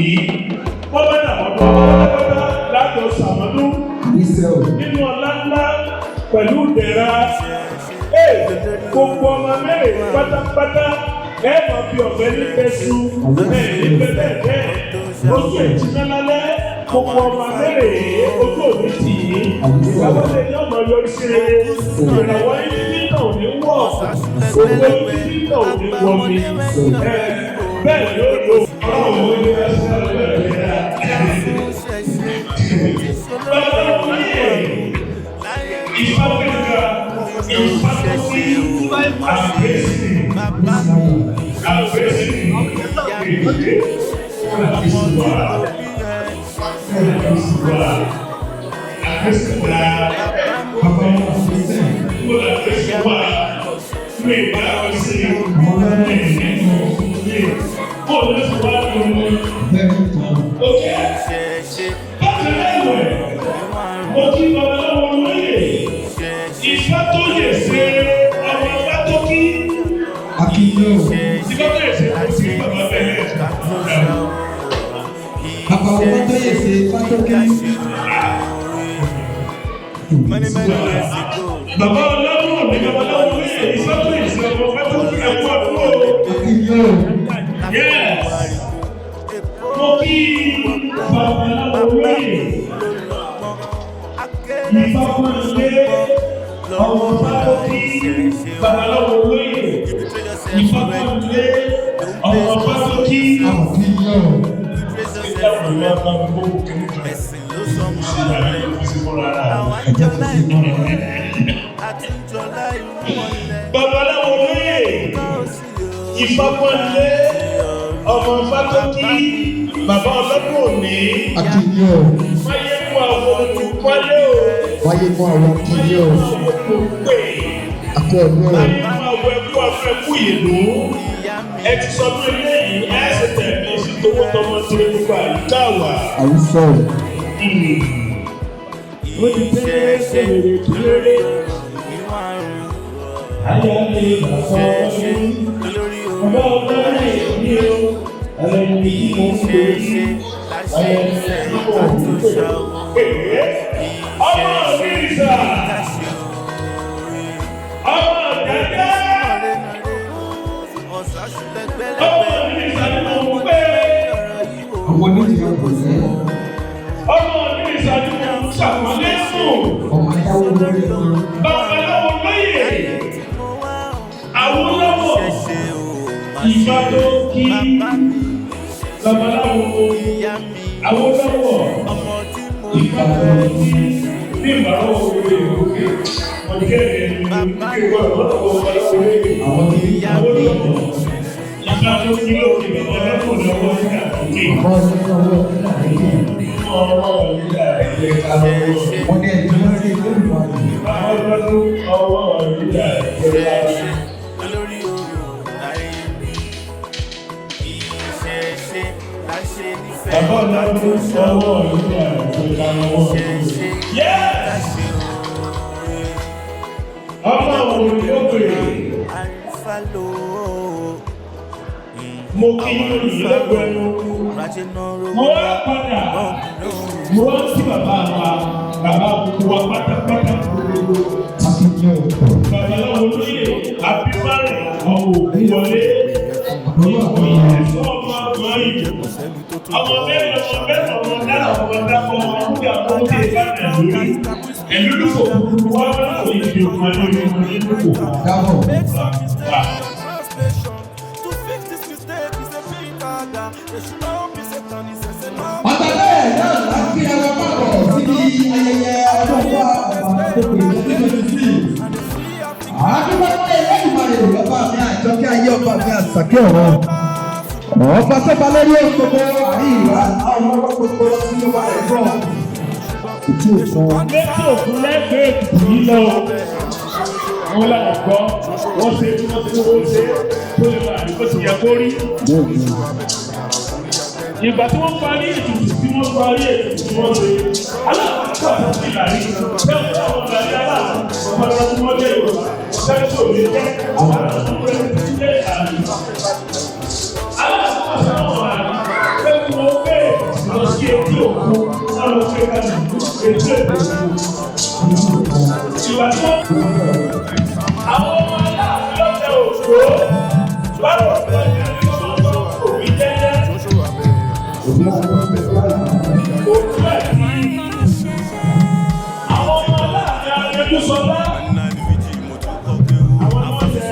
yìí wọ́n bá dà wọ́n pátápátá lájọ sàmọ́dún nínú ọ̀la ńlá pẹ̀lú ìdẹ̀ra gbogbo ọmọ mẹ́rin pátápátá ẹ máa fi ọ̀fẹ́ ní fẹ́sù ní pẹ́pẹ́pẹ́ ojú ìjìnlẹ̀ lálẹ́ gbogbo ọmọ mẹ́rin ojú òní tì í ìyàwó lè ní ọmọ yọrí sí rere ìrànwọ́ yìí náà ò ní wọ̀ gbogbo yìí náà ò ní wọ̀ mi bẹ́ẹ̀ ni ó lo ọ̀rọ̀ òun ní ẹsẹ̀ ọ̀rẹ́ ìfọ̀kẹ́kẹ́ ìfọ̀kẹ́sí àgbẹ̀sí àgbẹ̀sí ìdíje àgbẹ̀síwá àgbẹ̀síwá àgbẹ̀síwá àgbẹ̀síwá ní ìbáraẹnisí nínú ilé bóòlù tí wàá lò ó òkè bákan náà wẹ̀ mo kí babaláwo lóye ìfá tó yẹ ṣe ọmọ ọba tó kí akínyó ìfá tó yẹ ṣe kò sí bàbá bẹ́ẹ̀ bàbá ọba tó yẹ ṣe pátókì. bàbá ọlọ́run ní babaláwo lóye ìfá tó yẹ ṣe ọmọ ọba tó kí ẹ̀kọ́ àdúgbò akínyó. yes mo kí babaláwo lóye ìfọ̀kànlé ọmọ fátókì babaláwo lóye ìfọ̀kànlé ọmọ fátókì akínyó. ìdáhùn ìwà bá gbogbo kìíní kan ìṣẹ̀lẹ̀ ayé ìfọ̀síwọ́n rárá. ẹ̀jẹ̀ kò sí nínú rẹ̀. babaláwo lóye ìfọ̀kànlé ọmọ fátókì bàbá ọlọ́dún òní akínyó. wáyé mú àwọn olùkọ́lé o. wáyé mú àwọn akínyó. akọ ọdún ẹ̀. wáyé mú àwọn ẹkú afẹ́kú ìlú ẹ ti sọ pé lẹ́yìn ẹ ṣe tẹ̀lé sí tówó tọmọ tí ó nípa àyíká wà. àwùjọ. ó ti tẹ́lẹ̀ ṣèlérí kéré. ayé mi bàtọ́ ọdún ọba ọba rẹ̀ ní o ẹlẹ́ni tí mo ń pè é ayé mi tí mo ń pè é. ọmọ mi ìsà ọmọ ìdájọ́ ọmọ mi ìsà ni mo ń pè é. ọmọ onídìrí ọkọ̀ yẹn. ọmọ mi ìsà ni mo ń ṣàpọ́nlé fún. ọmọ ayáwó lórí ẹni. babaláwo lóye Awólọ́wọ̀ ìfá tó kí babaláwo Awólọ́wọ̀ ìfá tó kí ní ìbáwọ̀ orí òkè ọ̀jẹ̀ ẹ̀mí ìwọ̀ ọ̀pọ̀lọpọ̀ ọ̀pọ̀lọpọ̀ àwọn tí Awólọ́wọ̀ ìfá tó kí lókè ọ̀pọ̀lọpọ̀ lọ́wọ́ ní àkókè ọmọ ọdún ọwọ́ ọdún àdéhùn. ọmọ ìlà ẹ̀jẹ̀ kalọ́wọ́ wọ́n ní ẹ̀jẹ̀ ló ń ṣe ìlú ìwádìí. ọmọdún ọwọ́ ìlà ẹ̀jẹ̀ kalọ́wọ́. Bàbá ọ̀dọ́dún ọwọ́ ìlú àìsíkà lọ́wọ́. Yes! Ọmọ òun ni ó bèrè. Mo kí inú yìí lẹ́gbẹ̀ẹ́ ẹnu. Mo wá padà. Mo wá sí bàbá wa. Bàbá gbogbo wa pátápátá gbogbo. akínyó. Babaláwo lóye àbíbárẹ̀ ọmọ òkú wọlé. Ìyẹ̀fọ́ ọmọ àgbọ̀n yìí. Ọmọ bẹ́ẹ̀ ọmọ dára ọmọ dákọ̀ ọmọ ọmọdé àkọ́kọ́ ìbára lórí. Ẹ̀lú lùkọ̀ wọ́n bá kò ní ìdí òkú lórí ọmọ ní lùkọ̀. dábọ̀. ọ̀tàlẹ̀ náà láti ẹwà pàpọ̀ síbi ayẹyẹ ọdún wa ọ̀bà tó pè é lọ́dún àdúgbò ẹlẹ́dùnmáyé ọba mi àjọkẹ́ ayé ọba mi àsàkẹ́ ọ̀rọ̀ ọba sọ́ba lórí òṣogbo àríyá àwọn ọmọ gbogbo tí ó wà ẹ̀gbọ́n ìtú òkun. Méjì òkun lẹ́gbẹ̀ẹ́ ètùtù yìí lọ. Wọ́n làwọn gbọ́, wọ́n ṣe tí wọ́n ti wọ́n ṣe tó lè bá àdúgbò ti yẹ kó rí. Ìgbà tí wọ́n parí ètùtù tí wọ́n parí ètùtù tí wọ́n ṣe, aláàbò àti ìlàrí, bẹ́ẹ̀ ni àwọn ìlàrí aláàbò, ọmọdé tí wọ́n jẹ́ Yorùbá, bẹ́ẹ̀ tí ò lè jẹ́ àwọn àdúgbò tí jẹ́ àlè. Aláàbò àti àwọn àlè, bẹ́ẹ̀ ni wọ́n fẹ́ wọ́n lọ sí ẹ̀ka ètò ìgbésí. Ìwà tó àwọn ọmọ aláàfin lọ́tẹ̀ òṣò báwo ló ń yẹ kí wọ́n tó òbí jẹ́jẹ́. Òtún ẹ̀ ní àwọn ọmọ aláàfin arẹ́gbẹ́ sọ́lá. Àwọn ọmọ jẹ́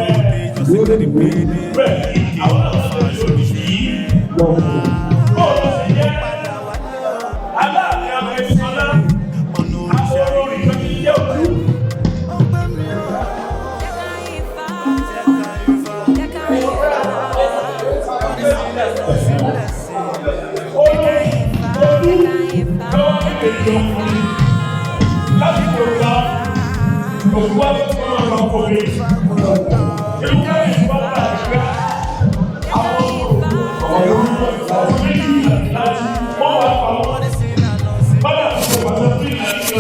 bẹ́ẹ̀ àwọn ọmọ jẹ́ òdìsí. Bọ́ọ̀lù sì jẹ́ aláàfin arẹ́gbẹ́ sọ́lá. Àwọn olórin tó ti jẹ́ òkú. Láti kọ̀ọ̀ta, òṣùwà tó kọ́ ọ̀rọ̀ ọkùnrin. Ìwúkẹ́ ìfọ́nà àgbà àwọn ọ̀rọ̀ méjì láti wọ́n wà pàwọ́. Bọ́lá tó kọ̀ pàtàkì ìlànà.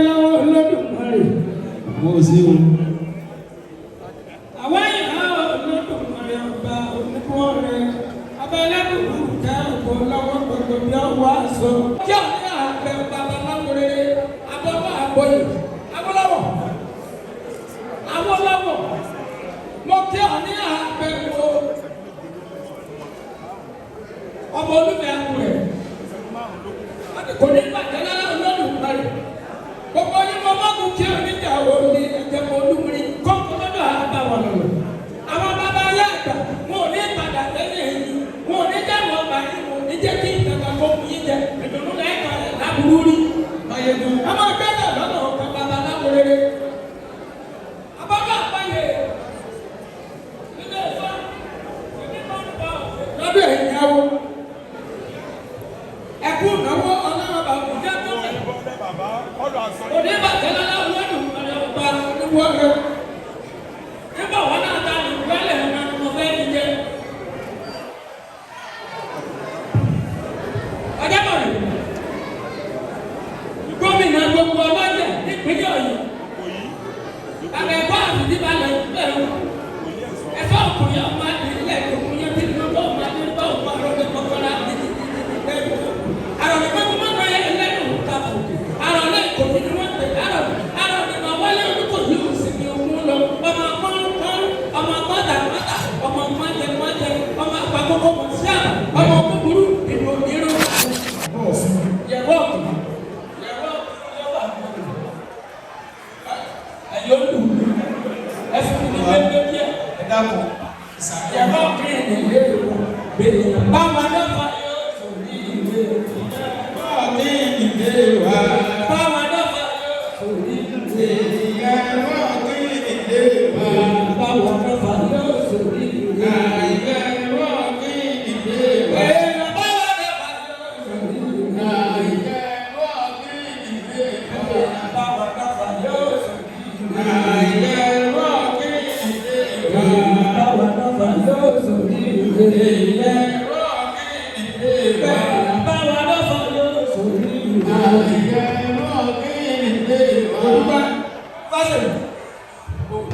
Olódùmarè mo ṣe o. egun. A máa gbẹ́dọ̀ lọ́nà ọ̀kan babaláwo rere. Abọ́gà àpáyé nílé ìfá lọ́dún ìyàwó. Ẹkú ìnáwó ọlọ́run bàbá jẹ́ tó rẹ̀. Òní bàtẹ́ lọ́la ọlọ́dún ọ̀rẹ́ ọba níwọ̀ rẹ̀. Nígbà wọn náà ta ní ìwálẹ̀ ọ̀nà ọmọ fẹ́ mi jẹ. Ọjọ́ bọ̀rẹ̀. Gómìnà gbogbo ọlọ́jà nípínlẹ̀ Ọ̀yọ́. Àgbẹ̀kọ́ àfìdí balẹ̀ bẹ̀rù. Ẹ̀fọ́ ọkùnrin ọmọ adé ilẹ̀ ìkòkùnrin tí ní ọjọ́ ọmọ adé bá òkú àròlé kọ̀kọ́lá bẹ̀rù. Àròlé pẹ́kú mọ́ bẹ́ẹ̀ ẹlẹ́nu kàfọ̀. Àròlé ìkòkùn ni wọ́n tẹ̀. Àròlé máa wálé olùkọ́ yìí ò sì ní ogun lọ. Ọmọ akọ́rùn-ún, ọmọ gbọ́dà-gbọ́dà, ọmọ mọ́jẹ-mọ́jẹ, ọmọ àpapọ̀ mọ̀síà, ọmọ búburú, ìlú onírú. Yẹ̀wọ́ ọ̀kùnrin. Yolu, ẹsùn ní gbẹgbẹ díẹ̀, ẹ̀dàpọ̀, ìyàbọ̀ kiri ní ilé ìwò, bèrè báwa dáfà yóò sòrí ìwé, báwa ní ìdílé wa, báwa dáfà yóò sòrí ìwé, ìyàbọ̀ kiri ní ilé wa, báwa dáfà yóò sòrí ìwé, ìyàbọ̀ kiri ní ilé wa, báwa dáfà yóò sòrí ìwé, ìyàbọ̀ kiri ní ilé wa, báwa dáfà yóò sòrí ìwé.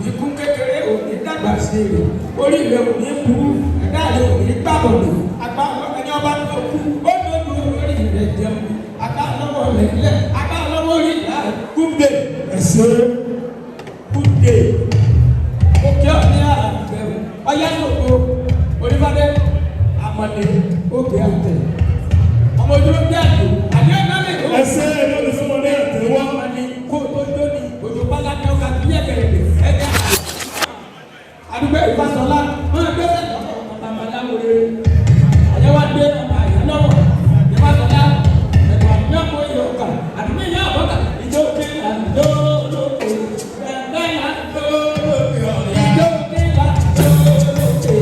Ìkún kékeré òní dàgbà sí i, orí rẹ̀ òní burú, ẹ̀dá rẹ̀ òní gbàbọ̀dọ̀, àgbà ẹni ọba tó kú, ó tó lu orí rẹ̀ jẹun, àgbà lọ́wọ́ rẹ̀ lẹ̀, àgbà lọ́wọ́ rí ìlà kúndé, ẹ̀sẹ̀ kúndé, òkè ọ̀ní àgbẹ̀rù, ọ̀yá lòkó, onífàdé, àmọ̀lé, òkè àtẹ̀, ọmọ ojúlé bí àjò, àdé ọ̀nàmì ó. Ẹsẹ̀ ló ní fún wọn ní àtẹ̀wọ́. Àmọ̀lé kó tó dóni, òjò pálá ní ọkà tó yẹ kẹ̀lẹ̀ ẹ̀dá. Àdúgbò ìfàsọ̀lá, wọ́n gbé sẹ́yìn ọ̀pọ̀ babaláwo rere. Àyẹ̀wò adé ọ̀pọ̀ àyẹ̀ lọ́wọ́. Ìfàsọ̀lá, ẹ̀kọ́ àmúyọ̀kọ̀ ìyọ̀kà. Àdúgbò ìyá àbọ̀tà, ìjọ òkè àdó lókè. Bẹ̀rẹ̀ àdó lókè. Ìjọ òkè àdó lókè.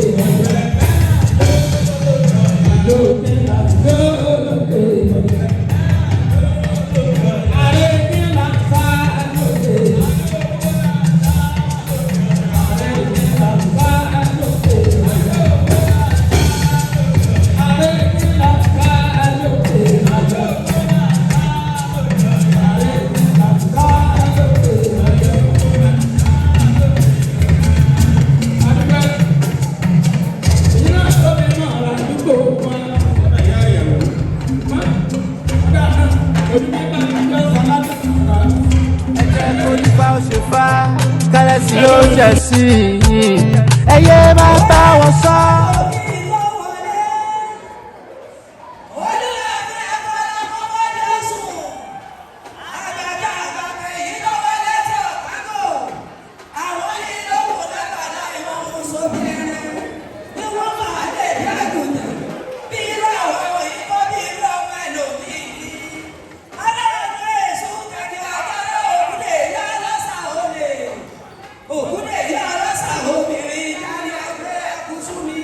Ìjọ òkè àdó lókè. Àrẹ ní làǹfà lókè. Kálẹ̀ sí ló jẹ̀ sí i, ẹyẹ máa bá wọn sọ. Òkúdè yá ọlọ́sà obìnrin jáde ẹgbẹ́ ẹkùn sún mi.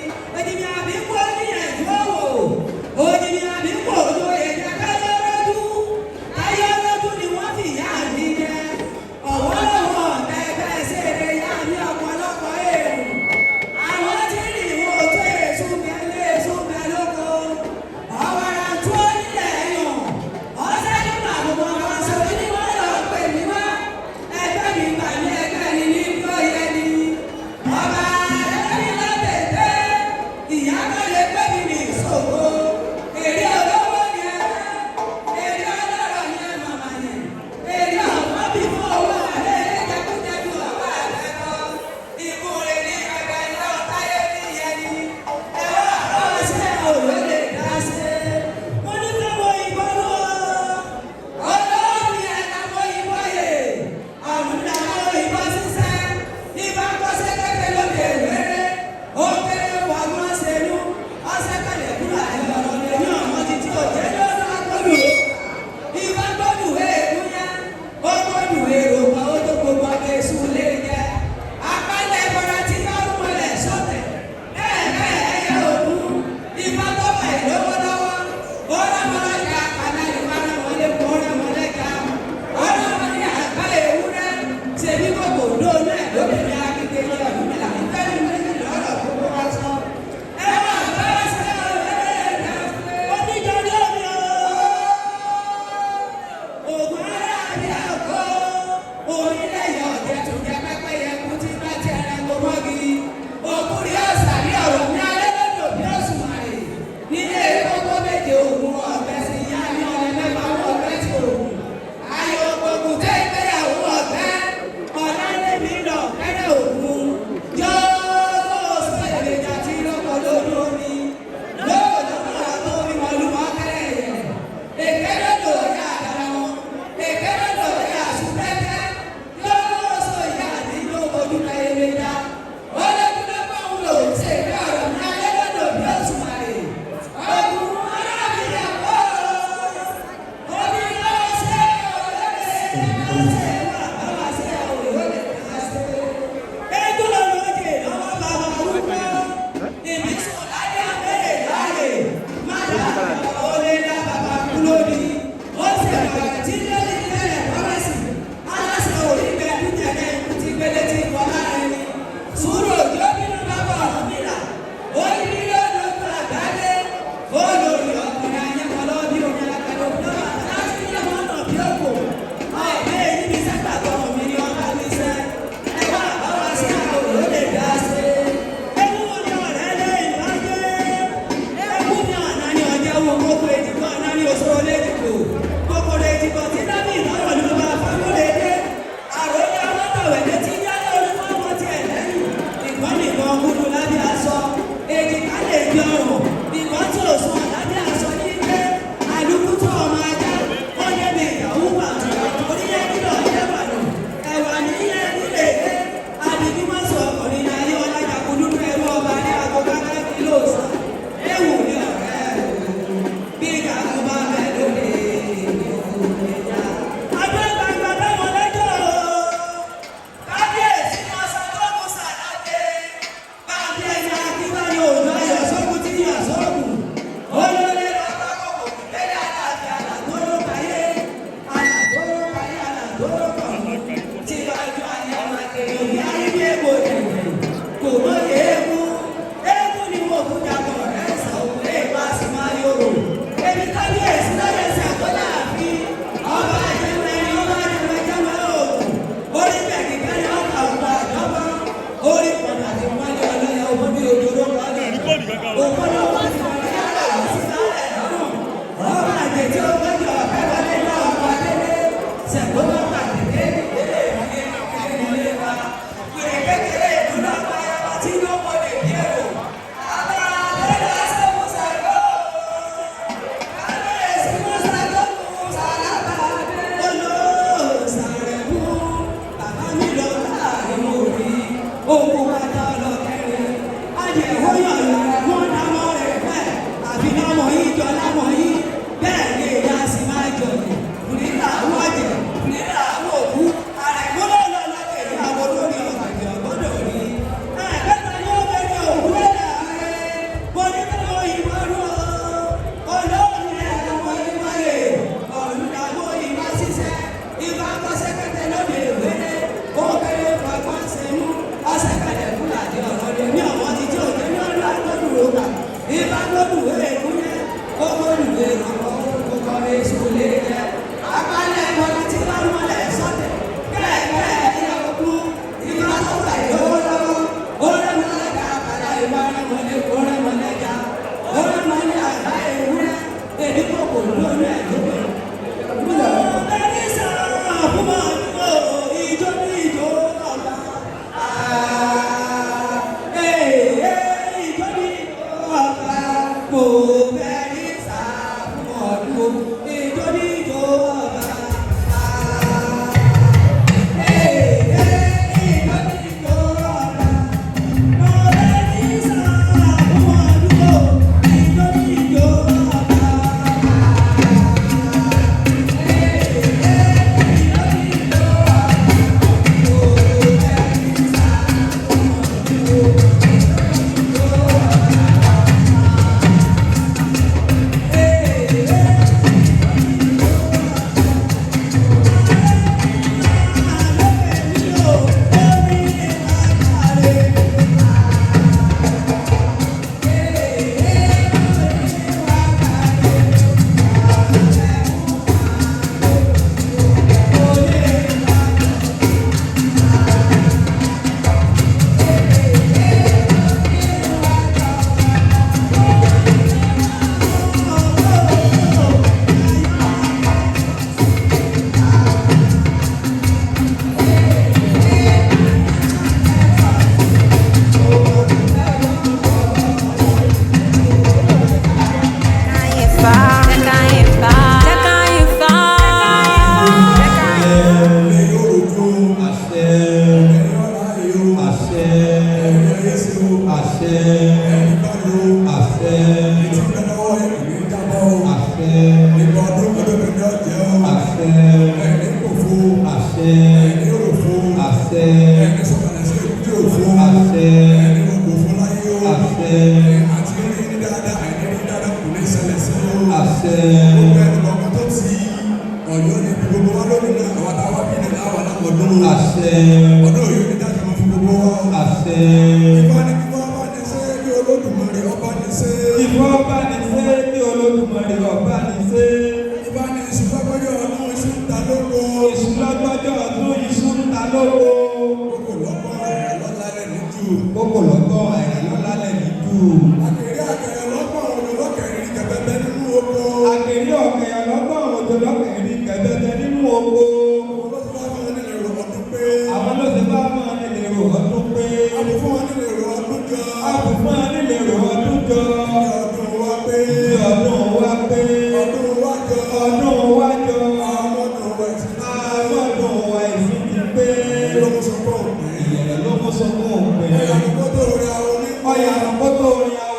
Oya,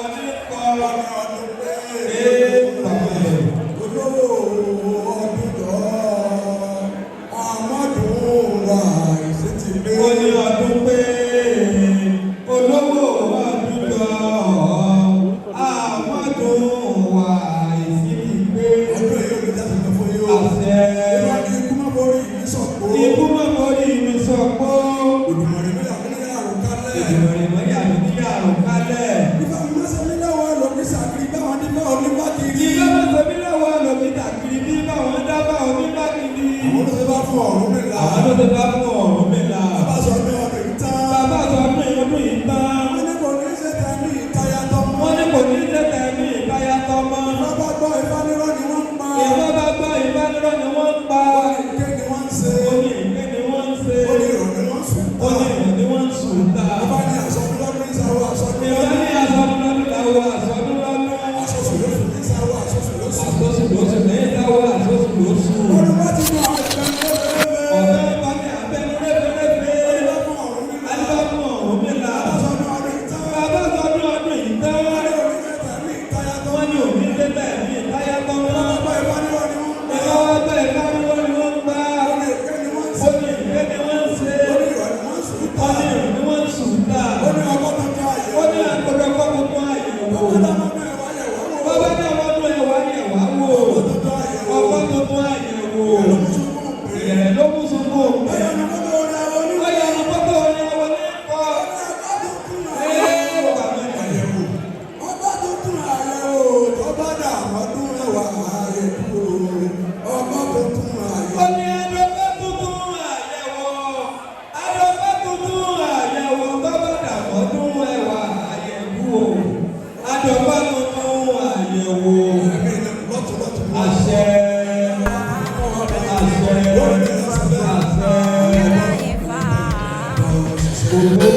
Ikú mọ̀ mórí mi sọ̀pọ̀. Ìdùmọ̀rẹ́ mi yà ní àrùn kálẹ̀. Ìdùmọ̀rẹ́ mi yà ní àrùn kálẹ̀. Nígbà mi máa ṣe mí lọ́wọ́ lòmí sàkiri báwọn nígbà onígbà kiri. Ìgbà mi sọ mí lọ́wọ́ lòmí sàkiri bí báwọn dábàá onígbà kiri. Àwọn ló ti bá fún ọ̀run mi là. Àwọn ló ti bá fún ọ̀run mi là. Bàbá sọ pé ọdún yìí tán. Bàbá sọ pé ọdún yìí tán. Wọ́n ní kò ní ṣe tẹ̀ ní ìtayà tọmọ. Wọ́n ní kò ní ṣe tẹ̀ ní ìtayà tọmọ. Bàbá gbọ́ ìbánirọ́ ni wọ́n ń pa. Ìwọ́n bá gbọ́ ìbánirọ́ ni wọ́n ń pa. Ìké ni wọ́n ń ṣe. Ó ní ìké ni wọ́n ń ṣe. Ó ní ìrọ̀ ni wọ́n ń sùn. Ó ní ìrọ̀ ni wọ́n ń sùn ta. Bàbá ní àsọdúnlọ́dún ní sáwọ́ àsọdúnlọ́dún. Ìwọ́n ní àsọdúnlọ́dún láwọ́ àsọdúnlọ́dún. Àsọsùlósù ní sáwọ́ àsọsùlósù. Àsọsùlósù ní sáwọ́ àsọsùlósù. Ọdún bá ti mú àwọn ìgbẹ́ni lọ́wọ́. Ọ̀dọ́ bá ní abẹ́nu rẹ́fẹ́rẹ́fẹ́. Adúbá fún ọ̀run mi là. Bàbá sọdún ọdún yìí tán. Wọ́n ní òní tẹ́tẹ́ ní ìtayà tán mọ́. Ẹ̀rọ ọgbẹ́ ìkáríwọ́ ni wọ́n ń gbá. Ó ní ìké ni wọ́n ń ṣe. Ó ní ìrìn ni wọ́n ń sùn ta. Ó ní àgbọ̀dọ̀ kọ́ gbogbo àyẹ̀wò. Bàbá ní àwọn ọdún ẹ̀wà ni ẹ̀wà wò. Ọkọ̀ gbogbo àyẹ̀wò. Ìrẹ̀ ló mú sunkú. Ọ̀yà ni gbogbo orin àwọn ní kọ́. Ó ní adọ́fẹ́ tuntun àyẹ̀wò. Adọ́fẹ́ tuntun àyẹ̀wò tó bá dàmọ́dún ẹ̀wà àyẹ̀wò. Adọ́fẹ́ tuntun àyẹ̀wò. Àṣẹ.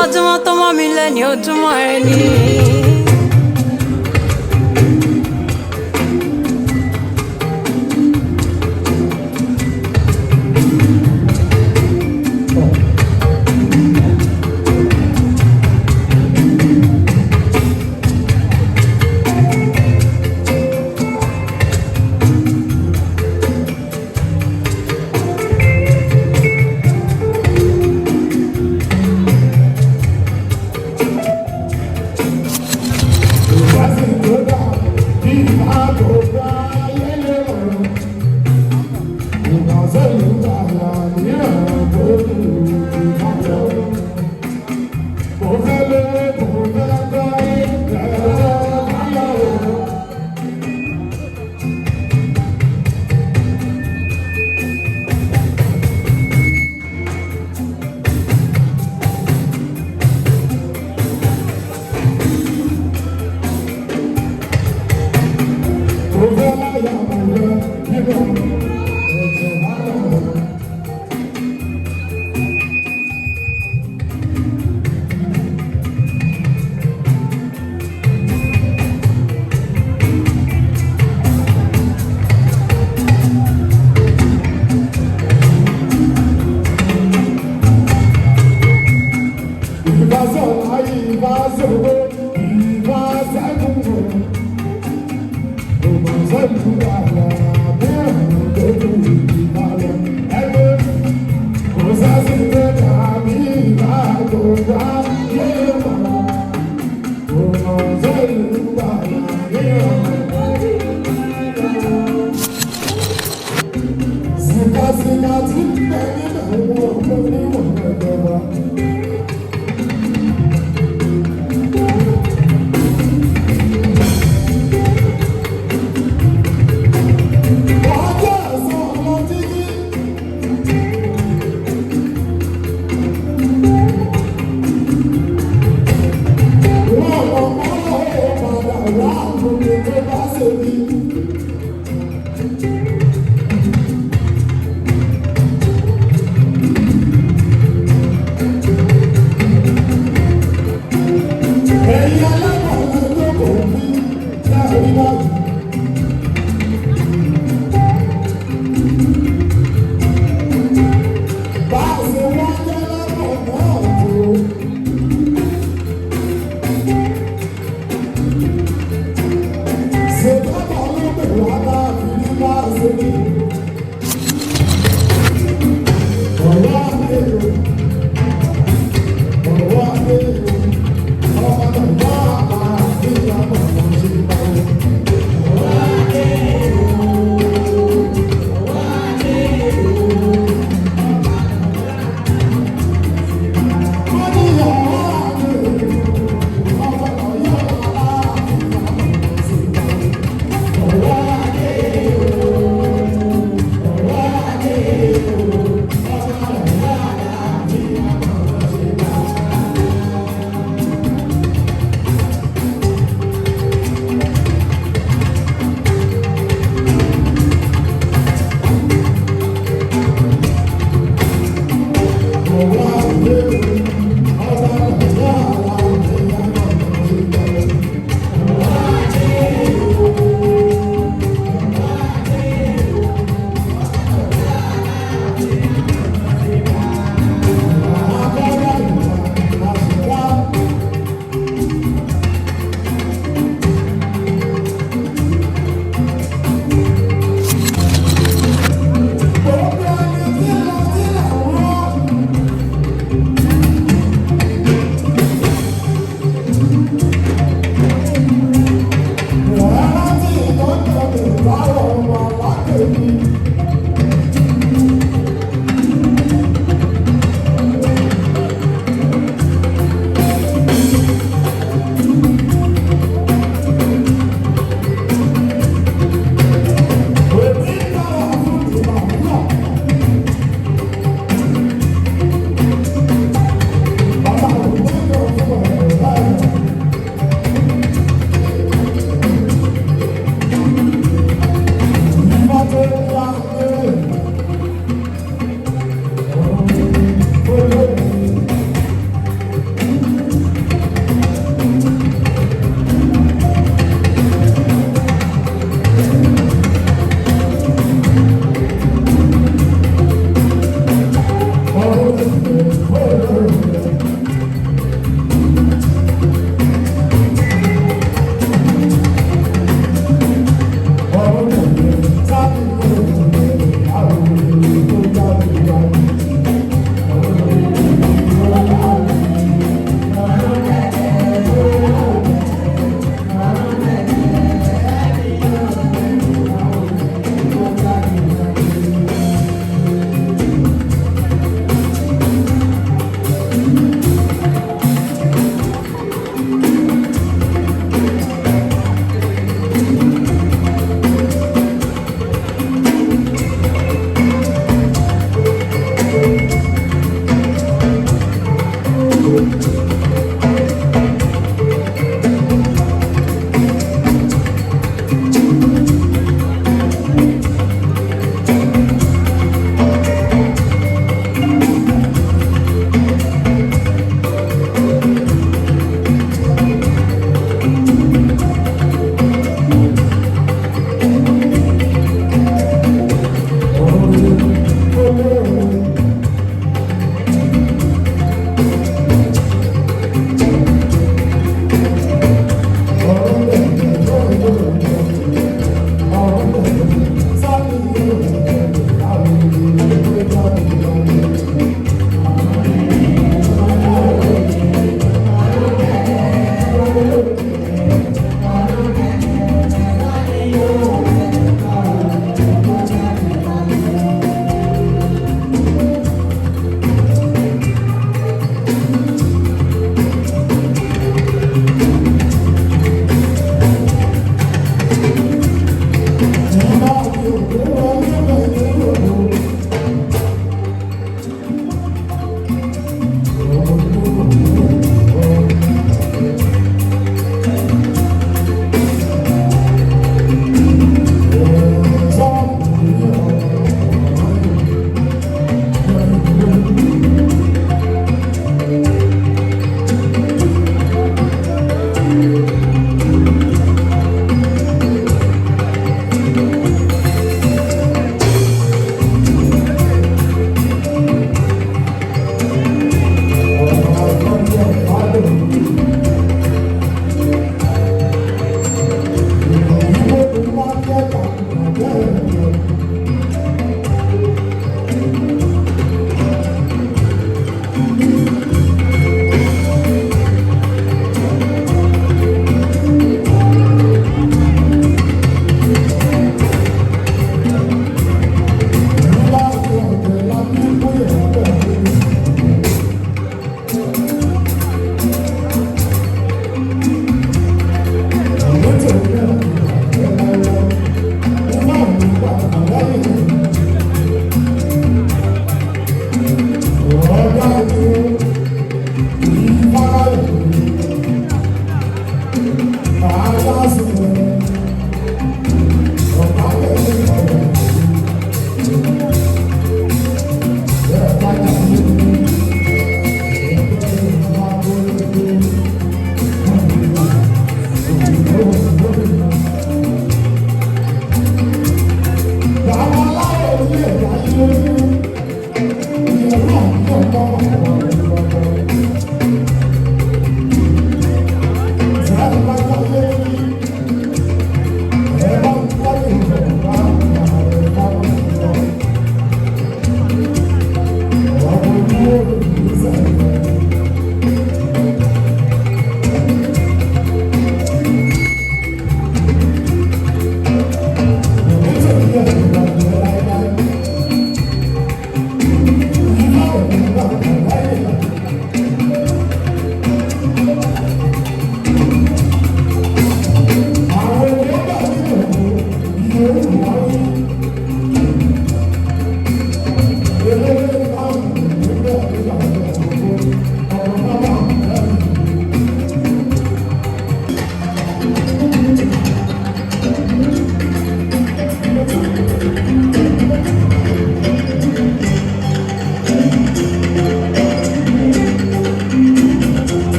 Ojúmọ́ tó mọ́ mi lẹ́ni ojúmọ́ ẹni.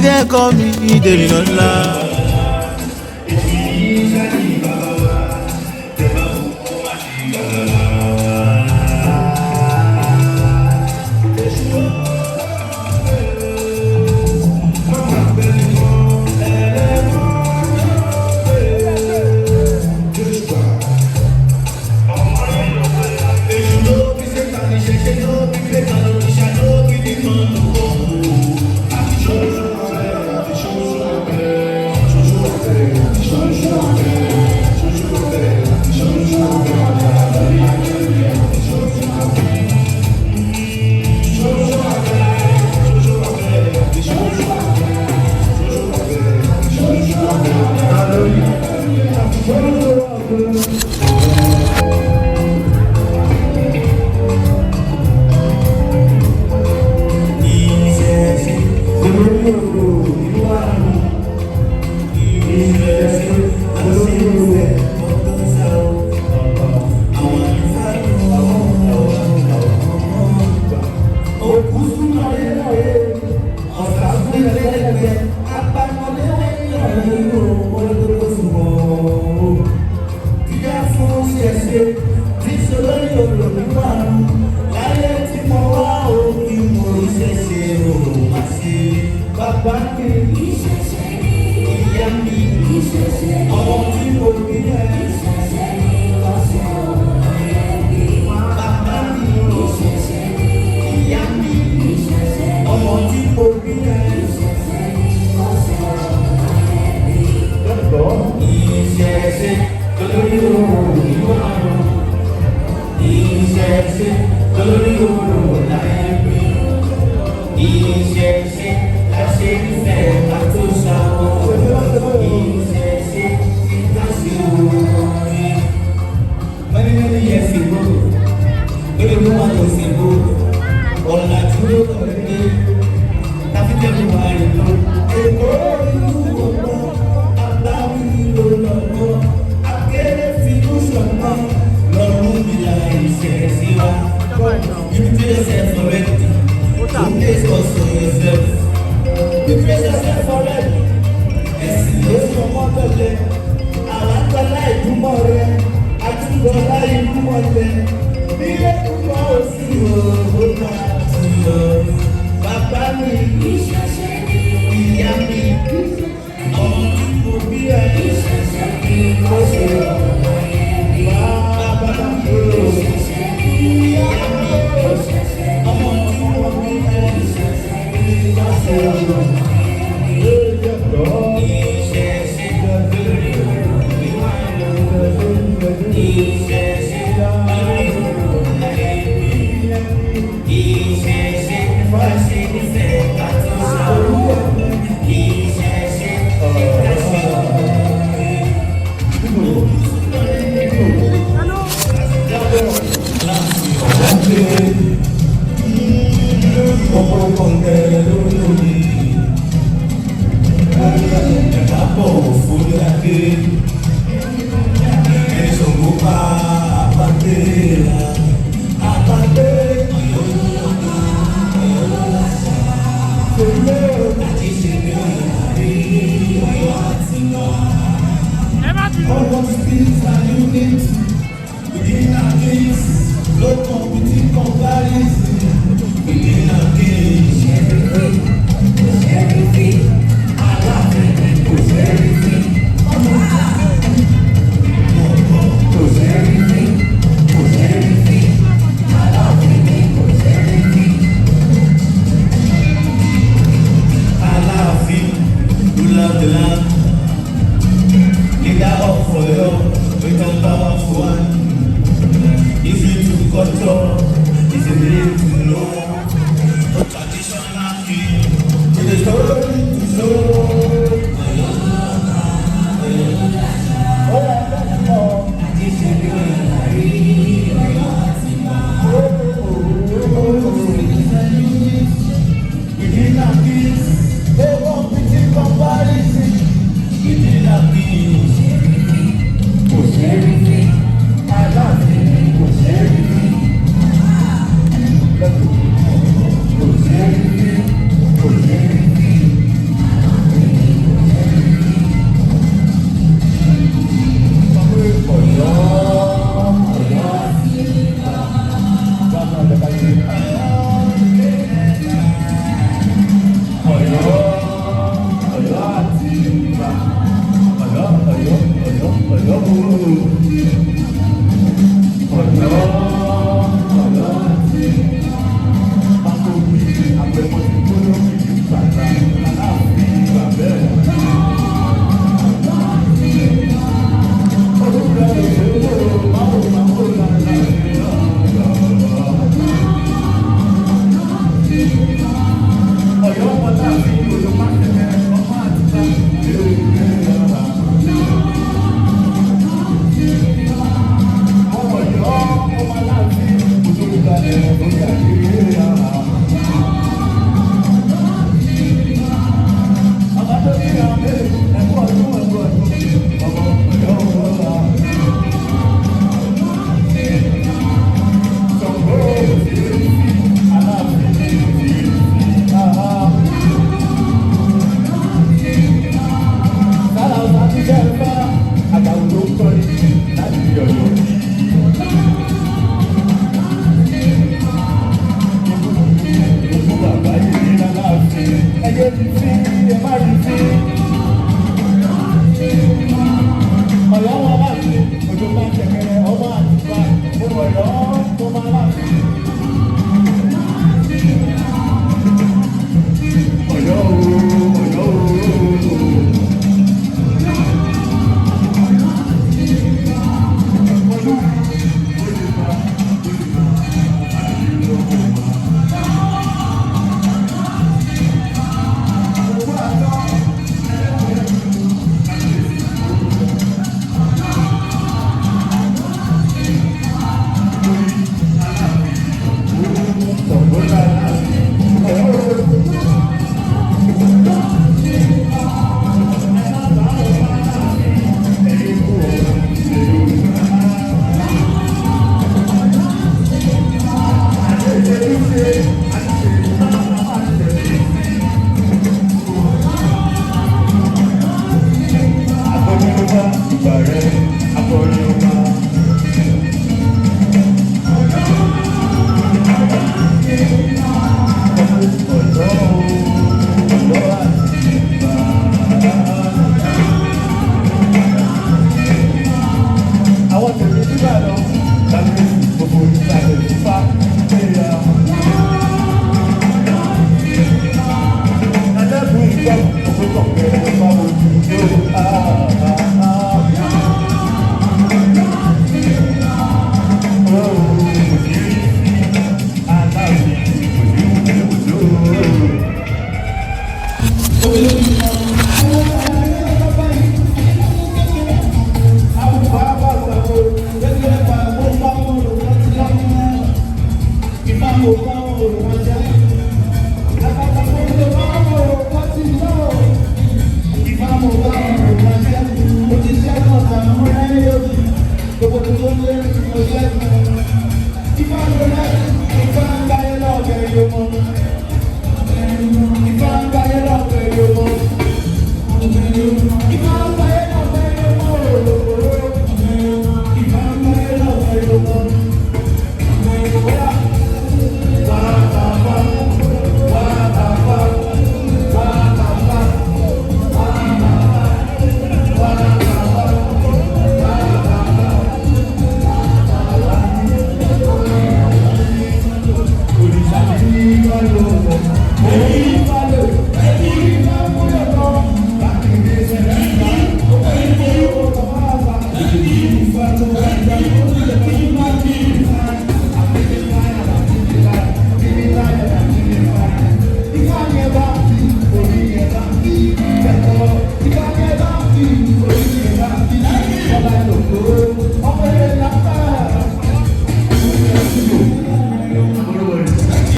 They call me Demilola. òrò níwà láyé tí mo wá òkè mo ṣẹ̀ṣẹ̀ òrò má ṣe bàbá mi ìyá mi ọmọ tí mo bí ẹ. Bàbá mi ìyá mi ọmọ tí mo bí ẹ. Ìṣẹ̀ṣe lórí òòrùn ìwà rọ̀. Ìṣẹ̀ṣe lórí òòrùn láyé mi. Ìṣẹ̀ṣe láṣẹ ìfẹ́ àtó ṣàwọ̀. Ìṣẹ̀ṣe láṣẹ òòrùn. Many years ago, everyone was ago. Ọ̀la tí ó kọ̀ ní tàbítẹ́lú wa rẹ̀ lọ. Èkó ìlú ọgbọ́n, àbáwí ló lọ́gbọ́n. Akéré fi kú ṣọ̀gbọ́n, lọ́rùn ìlà ìṣẹ̀lẹ̀ sí wa. You praise yourself already. You praise also yourself. You praise yourself already. Ẹ̀sìn ló sọ mọ́ tọ́lẹ̀. Àwọn àtọ́lá ìdúmọ̀ rẹ̀. Àtúntọ́lá ìdúmọ̀ rẹ̀. Ilé púpọ̀ òsì òòrùn náà ti yọ. Bàbá mi, ìyá mi, ọmọ tí mo bí ẹ. Mo ṣe bàbá mi o. Ìyá mi, ọmọ tí mo bí ẹ. Mo ṣe ìṣẹ̀ṣe lórí ìwà lórí ìṣẹ̀ṣe lórí ìwà ìṣẹ̀ṣe fàṣẹ ìfẹ́ àtúnṣàwọ̀ ìṣẹ̀ṣe ìfẹ́.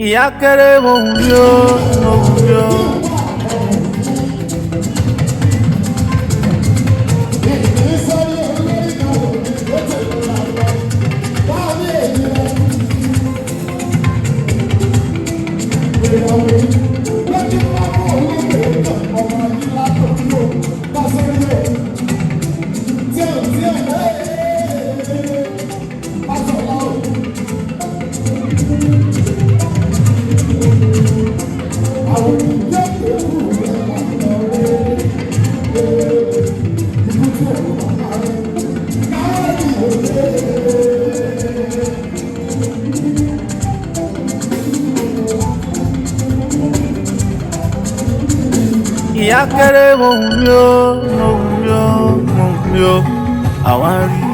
ìyá kéré mo wúyó mo wúyó. ìyá kéré mo wúyó mo wúyó mo wúyó àwọn rí.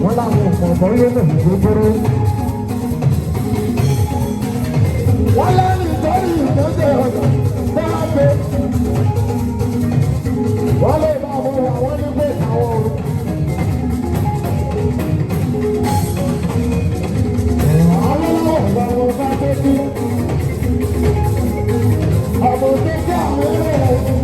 wọ́n láwọn ọ̀pọ̀ yóò mọ̀ gbogbo. wọ́n lẹ́nu ìtọ́jú ìtọ́jú ọ̀gá bá a pé wọ́n lè bá àwọn nígbè àwọn ọ̀rọ̀. àwọn ọ̀gá wọn bá tó kí ọmọ tó kí àwọn ẹ̀rọ ọ̀gá.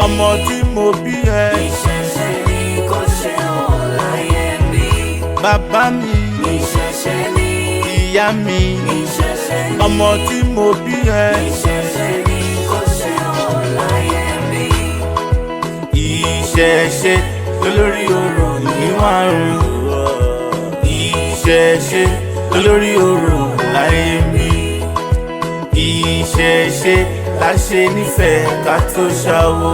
ọmọ tí mo bí ẹ. ìṣẹ̀ṣẹ̀ ni kò ṣe ò láyé mi. bàbá mi. ìṣẹ̀ṣẹ̀ ni. ìyá mi. ìṣẹ̀ṣẹ̀ ni. ọmọ tí mo bí ẹ. ìṣẹ̀ṣẹ̀ ni kò ṣe ò láyé mi. ìṣẹ̀ṣe olórí orò níwàrún. Ìṣẹ̀ṣe olórí orò láyé mi. Ìṣẹ̀ṣe la ṣe nífẹ̀ẹ́ ká tó ṣàwò.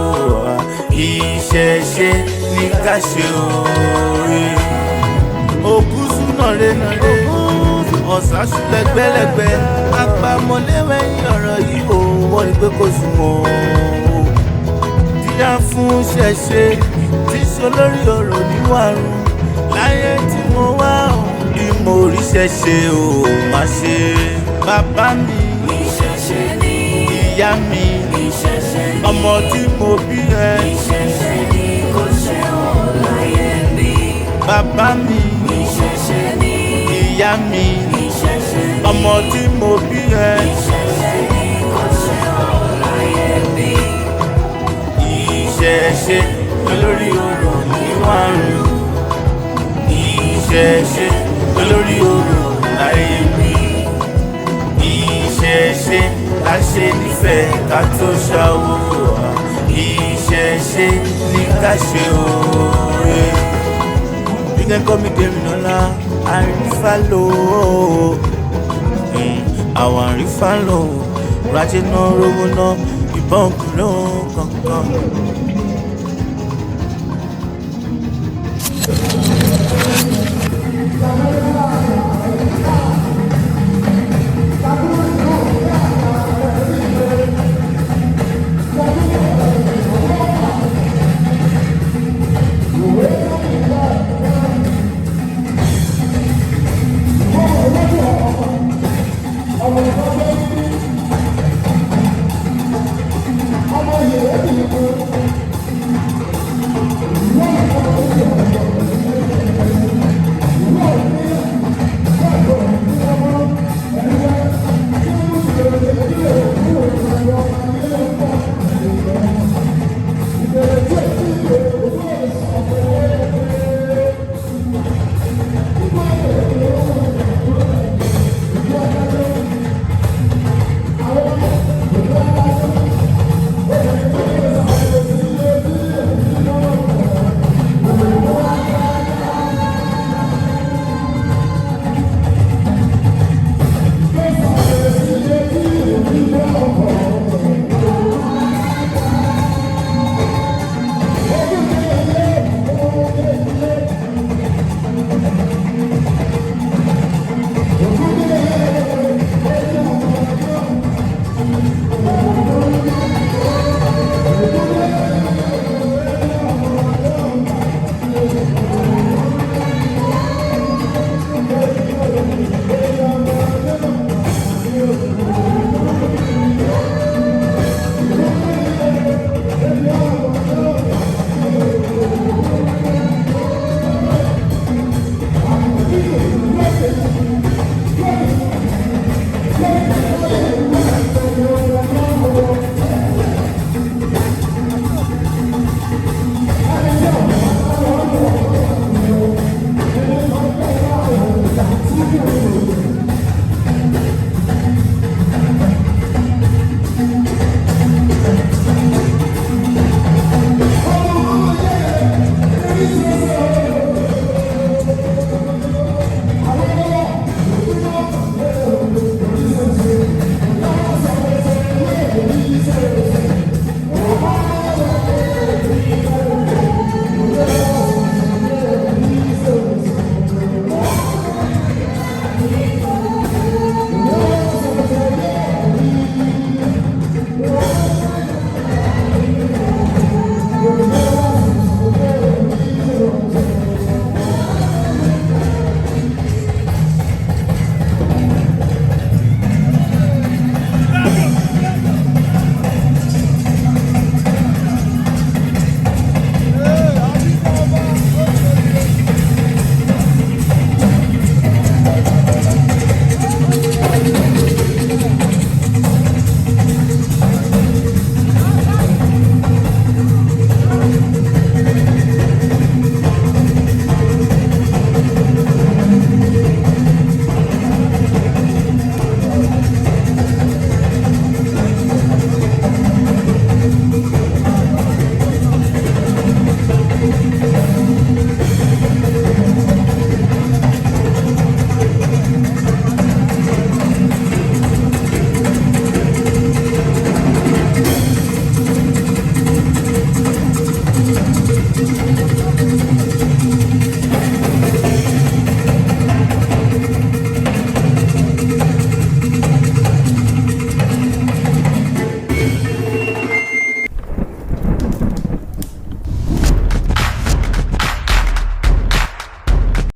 Ìṣẹ̀ṣe ní ká ṣe oore. Ògúsù nàre ọ̀sásù lẹ́gbẹ́lẹ́gbẹ́ àpamọ́léwẹ̀yìn ọ̀rọ̀ yìí ò wọ́n ní pé kò sunwọ̀n. Dídá fún ṣẹ̀ṣe tí solórí ọ̀rọ̀ níwàrún. Láyé tí mo wá bí mo rí ṣẹ̀ṣe ò má ṣe. Bàbá mi ìṣẹ̀ṣe ni, ìyá mi ìṣẹ̀ṣe ni, ọmọ tí mo bí ẹ. ìṣẹ̀ṣe ni kò ṣe ọ́ láyé mi. Bàbá mi ìṣẹ̀ṣe ni, ìyá mi ìṣẹ̀ṣe ni, ọmọ tí mo bí ẹ. ìṣẹ̀ṣe ni kò ṣe ọ́ láyé mi. Ìṣẹ̀ṣe olórí orò níwàrún. Ìṣẹ̀ṣe olórí orò láyé mi. Ìṣẹ̀ṣe la ṣe nífẹ̀ẹ́ ká tó ṣàwò. Ìṣẹ̀ṣe ní ká ṣe oore. You can call me Dèmínọ́lá Àrífálò. Àwọn Àrífálò rájẹ́ náà rówó náà ìbọn kúrò kankan.